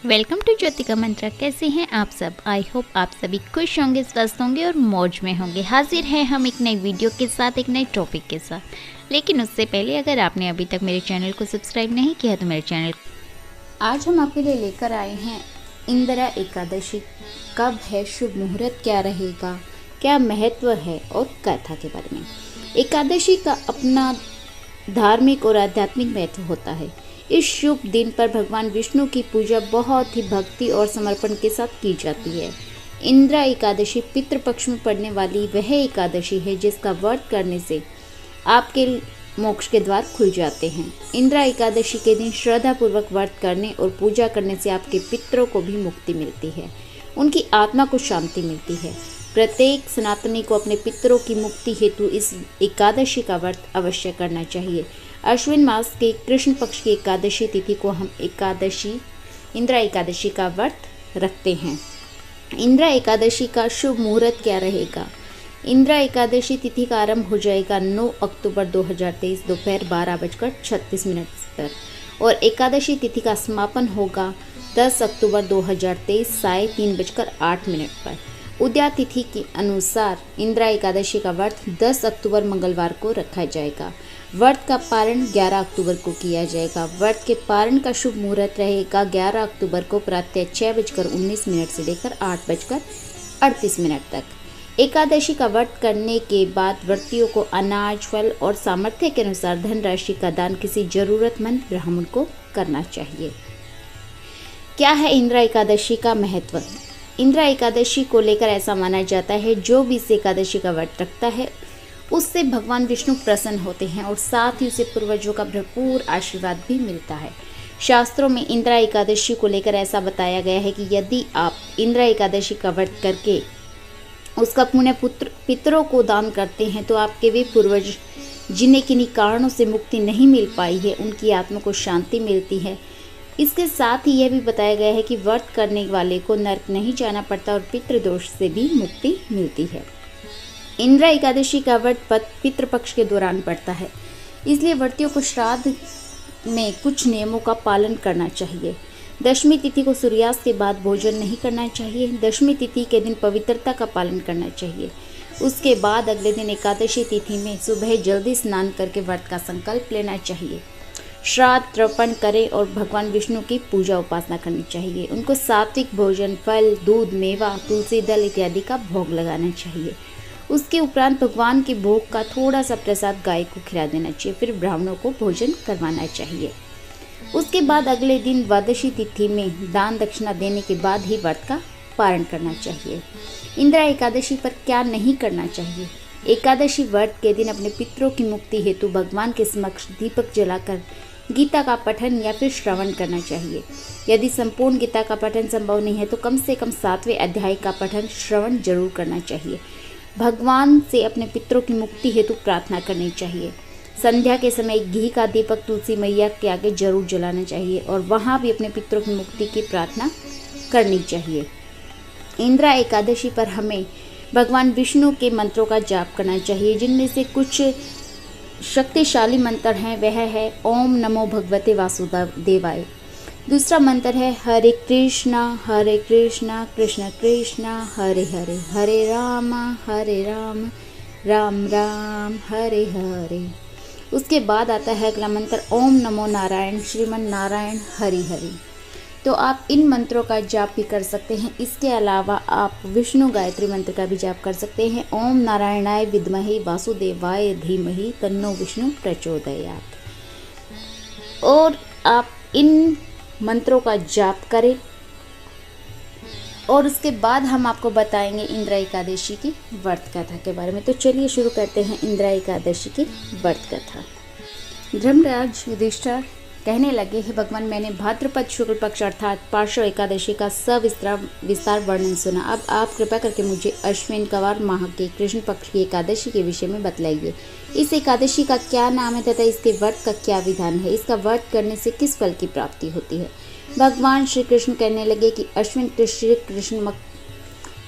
Welcome to Jyotika मंत्रा। कैसे हैं आप सब? आई होप आप सभी खुश होंगे, स्वस्थ होंगे और मौज में होंगे। हाजिर हैं हम एक नई वीडियो के साथ, एक नए टॉपिक के साथ। लेकिन उससे पहले अगर आपने अभी तक मेरे चैनल को सब्सक्राइब नहीं किया तो मेरे चैनल आज हम आपके लिए लेकर आए हैं इंदिरा एकादशी। कब है, शुभ मुहूर्त क्या रहेगा, क्या महत्व है और कथा के बारे में। एकादशी का अपना धार्मिक और आध्यात्मिक महत्व होता है। इस शुभ दिन पर भगवान विष्णु की पूजा बहुत ही भक्ति और समर्पण के साथ की जाती है। इंदिरा एकादशी पितृपक्ष में पड़ने वाली वह एकादशी है जिसका व्रत करने से आपके मोक्ष के द्वार खुल जाते हैं। इंदिरा एकादशी के दिन श्रद्धापूर्वक व्रत करने और पूजा करने से आपके पितरों को भी मुक्ति मिलती है, उनकी आत्मा को शांति मिलती है। प्रत्येक सनातनी को अपने पितरों की मुक्ति हेतु इस एकादशी का व्रत अवश्य करना चाहिए। अश्विन मास के कृष्ण पक्ष की एकादशी तिथि को हम इंदिरा एकादशी का व्रत रखते हैं। इंदिरा एकादशी का शुभ मुहूर्त क्या रहेगा? इंदिरा एकादशी तिथि का आरंभ हो जाएगा 9 अक्टूबर 2023 दोपहर 12:36 पर और एकादशी तिथि का समापन होगा 10 अक्टूबर 2023 साय 3:08 पर। उदया तिथि के अनुसार इंदिरा एकादशी का व्रत 10 अक्टूबर मंगलवार को रखा जाएगा। व्रत का पारण 11 अक्टूबर को किया जाएगा। व्रत के पारण का शुभ मुहूर्त रहेगा 11 अक्टूबर को प्रातः 6:19 से लेकर 8:38 तक। एकादशी का व्रत करने के बाद व्रतियों को अनाज, फल और सामर्थ्य के अनुसार धनराशि का दान किसी जरूरतमंद ब्राह्मण को करना चाहिए। क्या है इंदिरा एकादशी का महत्व? इंदिरा एकादशी को लेकर ऐसा माना जाता है, जो भी इस एकादशी का व्रत रखता है उससे भगवान विष्णु प्रसन्न होते हैं और साथ ही उसे पूर्वजों का भरपूर आशीर्वाद भी मिलता है। शास्त्रों में इंदिरा एकादशी को लेकर ऐसा बताया गया है कि यदि आप इंदिरा एकादशी का व्रत करके उसका पुण्य पितरों को दान करते हैं तो आपके वे पूर्वज जिन्हें किन्हीं कारणों से मुक्ति नहीं मिल पाई है, उनकी आत्मा को शांति मिलती है। इसके साथ ही यह भी बताया गया है कि व्रत करने वाले को नरक नहीं जाना पड़ता और पितृदोष से भी मुक्ति मिलती है। इंदिरा एकादशी का व्रत पितृपक्ष के दौरान पड़ता है, इसलिए व्रतियों को श्राद्ध में कुछ नियमों का पालन करना चाहिए। दशमी तिथि को सूर्यास्त के बाद भोजन नहीं करना चाहिए। दशमी तिथि के दिन पवित्रता का पालन करना चाहिए। उसके बाद अगले दिन एकादशी तिथि में सुबह जल्दी स्नान करके व्रत का संकल्प लेना चाहिए। श्राद्ध तर्पण करें और भगवान विष्णु की पूजा उपासना करनी चाहिए। उनको सात्विक भोजन, फल, दूध, मेवा, तुलसी दल इत्यादि का भोग लगाना चाहिए। उसके उपरांत भगवान के भोग का थोड़ा सा प्रसाद गाय को खिला देना चाहिए। फिर ब्राह्मणों को भोजन करवाना चाहिए। उसके बाद अगले दिन द्वादशी तिथि में दान दक्षिणा देने के बाद ही व्रत का पारण करना चाहिए। इंदिरा एकादशी पर क्या नहीं करना चाहिए? एकादशी व्रत के दिन अपने पितरों की मुक्ति हेतु भगवान के समक्ष दीपक जलाकर गीता का पठन या फिर श्रवण करना चाहिए। यदि संपूर्ण गीता का पठन संभव नहीं है तो कम से कम 7वें अध्याय का पठन श्रवण जरूर करना चाहिए। भगवान से अपने पितरों की मुक्ति हेतु प्रार्थना करनी चाहिए। संध्या के समय घी का दीपक तुलसी मैया के आगे जरूर जलाना चाहिए और वहाँ भी अपने पितरों की मुक्ति की प्रार्थना करनी चाहिए। इंदिरा एकादशी पर हमें भगवान विष्णु के मंत्रों का जाप करना चाहिए, जिनमें से कुछ शक्तिशाली मंत्र हैं। वह है ओम नमो भगवते वासुदेवाय। दूसरा मंत्र है हरे कृष्णा कृष्ण कृष्ण हरे हरे, हरे राम राम राम हरे हरे। उसके बाद आता है अगला मंत्र ओम नमो नारायण श्रीमन नारायण हरि हरि। तो आप इन मंत्रों का जाप भी कर सकते हैं। इसके अलावा आप विष्णु गायत्री मंत्र का भी जाप कर सकते हैं। ओम नारायणाय विद्महे वासुदेवाय धीमहि तन्नो विष्णु प्रचोदयात्। और आप इन मंत्रों का जाप करें और उसके बाद हम आपको बताएंगे इंदिरा एकादशी की व्रत कथा के बारे में। तो चलिए शुरू करते हैं इंदिरा एकादशी की व्रत कथा। धर्मराज युधिष्ठिर कहने लगे, हे भगवान, मैंने भाद्रपद शुक्ल पक्ष अर्थात पार्श्व एकादशी का विस्तार वर्णन सुना। अब आप कृपा करके मुझे अश्विन कवार माह के कृष्ण पक्ष की एकादशी के विषय में बतलाइए। इस एकादशी का क्या नाम है तथा इसके व्रत का क्या विधान है? इसका व्रत करने से किस फल की प्राप्ति होती है? भगवान श्री कृष्ण कहने लगे कि अश्विन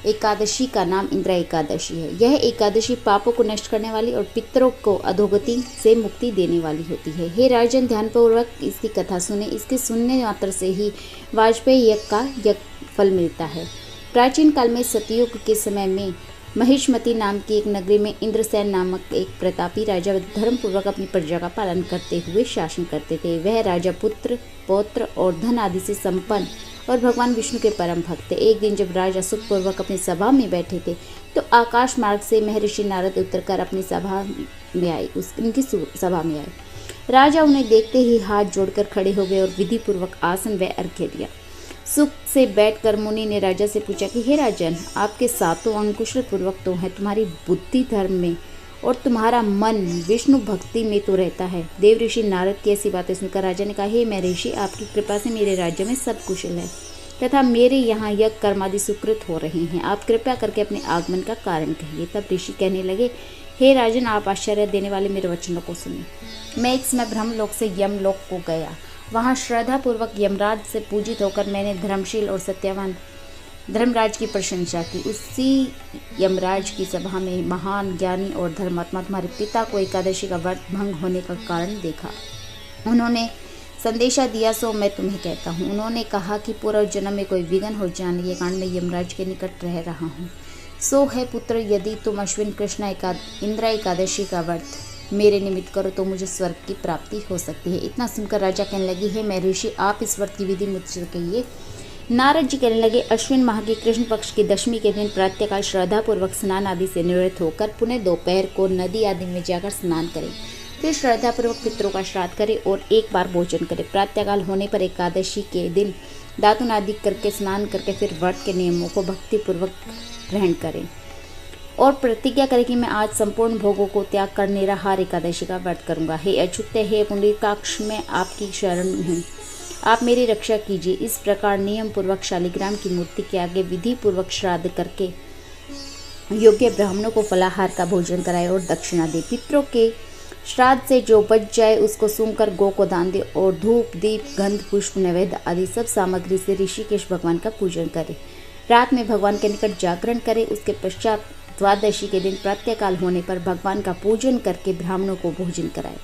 एकादशी का नाम इंदिरा एकादशी है। यह एकादशी पापों को नष्ट करने वाली और पितरों को अधोगति से मुक्ति देने वाली होती है। हे राजन, ध्यानपूर्वक इसकी कथा सुने। इसके सुनने मात्र से ही वाजपेयी यज्ञ का यज्ञ फल मिलता है। प्राचीन काल में सतयुग के समय में महिष्मती नाम की एक नगरी में इंद्रसेन नामक एक प्रतापी राजा धर्मपूर्वक अपनी प्रजा का पालन करते हुए शासन करते थे। वह राजा पुत्र, पौत्र और धन आदि से संपन्न और भगवान विष्णु के परम भक्त थे। एक दिन जब राजा सुखपूर्वक अपनी सभा में बैठे थे तो आकाश मार्ग से महर्षि नारद उतरकर अपनी सभा में आए उनकी सभा में आए। राजा उन्हें देखते ही हाथ जोड़कर खड़े हो गए और विधि पूर्वक आसन व अर्घ्य दिया। सुख से बैठकर मुनि ने राजा से पूछा कि हे राजन, आपके सातों अंग कुशल पूर्वक तो हैं, तुम्हारी बुद्धि धर्म में और तुम्हारा मन विष्णु भक्ति में तो रहता है। देव ऋषि नारद की ऐसी बातें सुनकर राजा ने कहा, हे महर्षि, आपकी कृपा से मेरे राज्य में सब कुशल है तथा मेरे यहाँ यज्ञ कर्मादि सुकृत हो रहे हैं। आप कृपया करके अपने आगमन का कारण कहिए। तब ऋषि कहने लगे, हे राजन, आप आश्चर्य देने वाले मेरे वचनों को सुनिए। मैं एक समय ब्रह्मलोक से यमलोक को गया। वहाँ श्रद्धापूर्वक यमराज से पूजित होकर मैंने धर्मशील और सत्यवान धर्मराज की प्रशंसा की। उसी यमराज की सभा में महान ज्ञानी और धर्मात्मा तुम्हारे पिता को एकादशी का व्रत भंग होने का कारण देखा। उन्होंने संदेशा दिया, सो मैं तुम्हें कहता हूँ। उन्होंने कहा कि पूर्व जन्म में कोई विघ्न हो जाने के कारण मैं यमराज के निकट रह रहा हूँ। सो है पुत्र, यदि तुम अश्विन कृष्ण इंदिरा एकादशी का व्रत मेरे निमित्त करो तो मुझे स्वर्ग की प्राप्ति हो सकती है। इतना सुनकर राजा कहने लगी, हे महर्षि, आप इस व्रत की विधि मुझसे कहिए। नारद जी कहने लगे, अश्विन माह की कृष्ण पक्ष की दशमी के दिन प्रातःकाल श्रद्धापूर्वक स्नान आदि से निवृत्त होकर पुनः दोपहर को नदी आदि में जाकर स्नान करें। फिर श्रद्धापूर्वक पितरों का श्राद्ध करें और एक बार भोजन करें। प्रातःकाल होने पर एकादशी के दिन दातुन आदि करके स्नान करके फिर व्रत के नियमों को भक्तिपूर्वक ग्रहण करें और प्रतिज्ञा करें कि मैं आज संपूर्ण भोगों को त्याग कर निराहार एकादशी का व्रत करूंगा। हे अच्युत, हे पुंडरीकाक्ष, मैं आपकी शरण हूँ, आप मेरी रक्षा कीजिए। इस प्रकार नियम पूर्वक शालिग्राम की मूर्ति के आगे विधि पूर्वक श्राद्ध करके योग्य ब्राह्मणों को फलाहार का भोजन कराए और दक्षिणा दे। पितरों के श्राद्ध से जो बच जाए उसको सूंघकर गौ को दान दे और धूप, दीप, गंध, पुष्प, नैवेद्य आदि सब सामग्री से ऋषिकेश भगवान का पूजन करे। रात में भगवान के निकट जागरण करे। उसके पश्चात द्वादशी के दिन प्रातःकाल होने पर भगवान का पूजन करके ब्राह्मणों को भोजन कराए।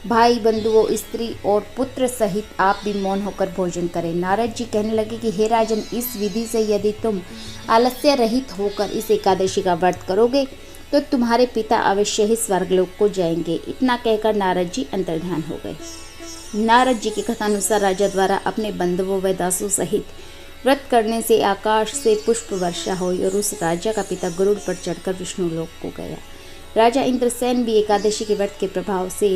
भाई, बंधुओं, स्त्री और पुत्र सहित आप भी मौन होकर भोजन करें। नारद जी कहने लगे कि हे राजन, इस विधि से यदि तुम आलस्य रहित होकर इस एकादशी का व्रत करोगे तो तुम्हारे पिता अवश्य ही स्वर्गलोक को जाएंगे। इतना कहकर नारद जी अंतर्ध्यान हो गए। नारद जी की कथानुसार राजा द्वारा अपने बंधुओं व दासों सहित व्रत करने से आकाश से पुष्प वर्षा हुई और उस राजा का पिता गरुड़ पर चढ़कर विष्णु लोक को गया। राजा इंद्रसेन भी एकादशी के व्रत के प्रभाव से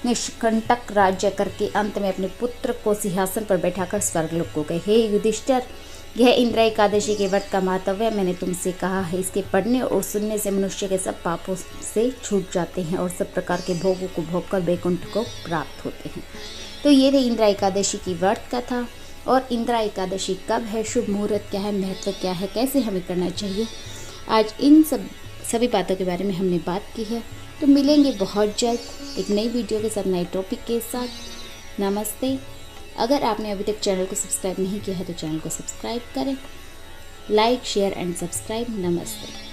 निष्कंटक राज्य करके अंत में अपने पुत्र को सिंहासन पर बैठाकर स्वर्गलोक को गए। हे युधिष्ठिर, यह इंदिरा एकादशी के व्रत का महत्व मैंने तुमसे कहा है। इसके पढ़ने और सुनने से मनुष्य के सब पापों से छूट जाते हैं और सब प्रकार के भोगों को भोगकर वैकुंठ को प्राप्त होते हैं। तो ये रही इंदिरा एकादशी की व्रत कथा। और इंदिरा एकादशी कब है, शुभ मुहूर्त क्या है, महत्व क्या है, कैसे हमें करना चाहिए, आज इन सभी बातों के बारे में हमने बात की है। तो मिलेंगे बहुत जल्द एक नई वीडियो के साथ, नए टॉपिक के साथ। नमस्ते। अगर आपने अभी तक चैनल को सब्सक्राइब नहीं किया है तो चैनल को सब्सक्राइब करें। Like, share and subscribe. नमस्ते।